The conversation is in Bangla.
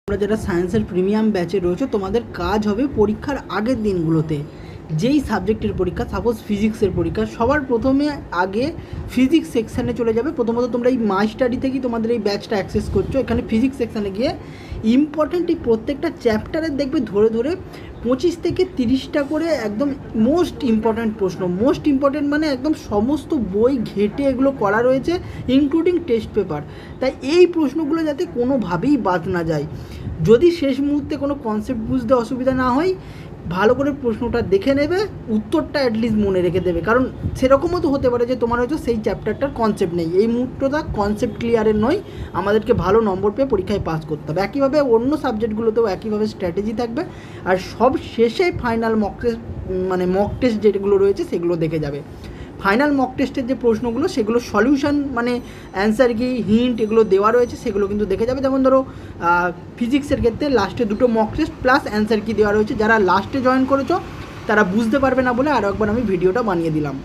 তোমরা যারা সায়েন্সের প্রিমিয়াম ব্যাচে রয়েছে তোমাদের কাজ হবে পরীক্ষার আগের দিনগুলোতে যেই সাবজেক্টের পরীক্ষা, সাপোজ ফিজিক্সের পরীক্ষা, সবার প্রথমে আগে ফিজিক্স সেকশানে চলে যাবে। প্রথমত তোমরা এই মাই স্টাডি থেকেই তোমাদের এই ব্যাচটা অ্যাক্সেস করছো। এখানে ফিজিক্স সেকশানে গিয়ে ইম্পর্ট্যান্ট এই প্রত্যেকটা চ্যাপ্টারের দেখবে ধরে ধরে 25 থেকে 30টা করে একদম মোস্ট ইম্পর্ট্যান্ট প্রশ্ন। মোস্ট ইম্পর্ট্যান্ট মানে একদম সমস্ত বই ঘেঁটে এগুলো করা রয়েছে, ইনক্লুডিং টেস্ট পেপার। তাই এই প্রশ্নগুলো যাতে কোনোভাবেই বাদ না যায়। যদি শেষ মুহূর্তে কোনো কনসেপ্ট বুঝতে অসুবিধা না হয়, ভালো করে প্রশ্নটা দেখে নেবে, উত্তরটা অ্যাটলিস্ট মনে রেখে দেবে। কারণ সেরকমও তো হতে পারে যে তোমার হয়তো সেই চ্যাপ্টারটার কনসেপ্ট নেই। এই মুহূর্তটা কনসেপ্ট ক্লিয়ারের নয়, আমাদেরকে ভালো নম্বর পেয়ে পরীক্ষায় পাস করতে হবে। একইভাবে অন্য সাবজেক্টগুলোতেও একইভাবে স্ট্র্যাটেজি থাকবে। আর সব শেষে ফাইনাল মক টেস্ট যেগুলো রয়েছে সেগুলো দেখে যাবে। ফাইনাল মক টেস্টের যে প্রশ্নগুলো সেগুলো সলিউশন মানে অ্যান্সার কি, হিন্ট এগুলো দেওয়া রয়েছে, সেগুলো কিন্তু দেখে যাবে। যেমন ধরো ফিজিক্সের ক্ষেত্রে লাস্টে 2টো মক টেস্ট প্লাস অ্যান্সার কি দেওয়া রয়েছে। যারা লাস্টে জয়েন করেছো তারা বুঝতে পারবে না বলে আরও একবার আমি ভিডিওটা বানিয়ে দিলাম।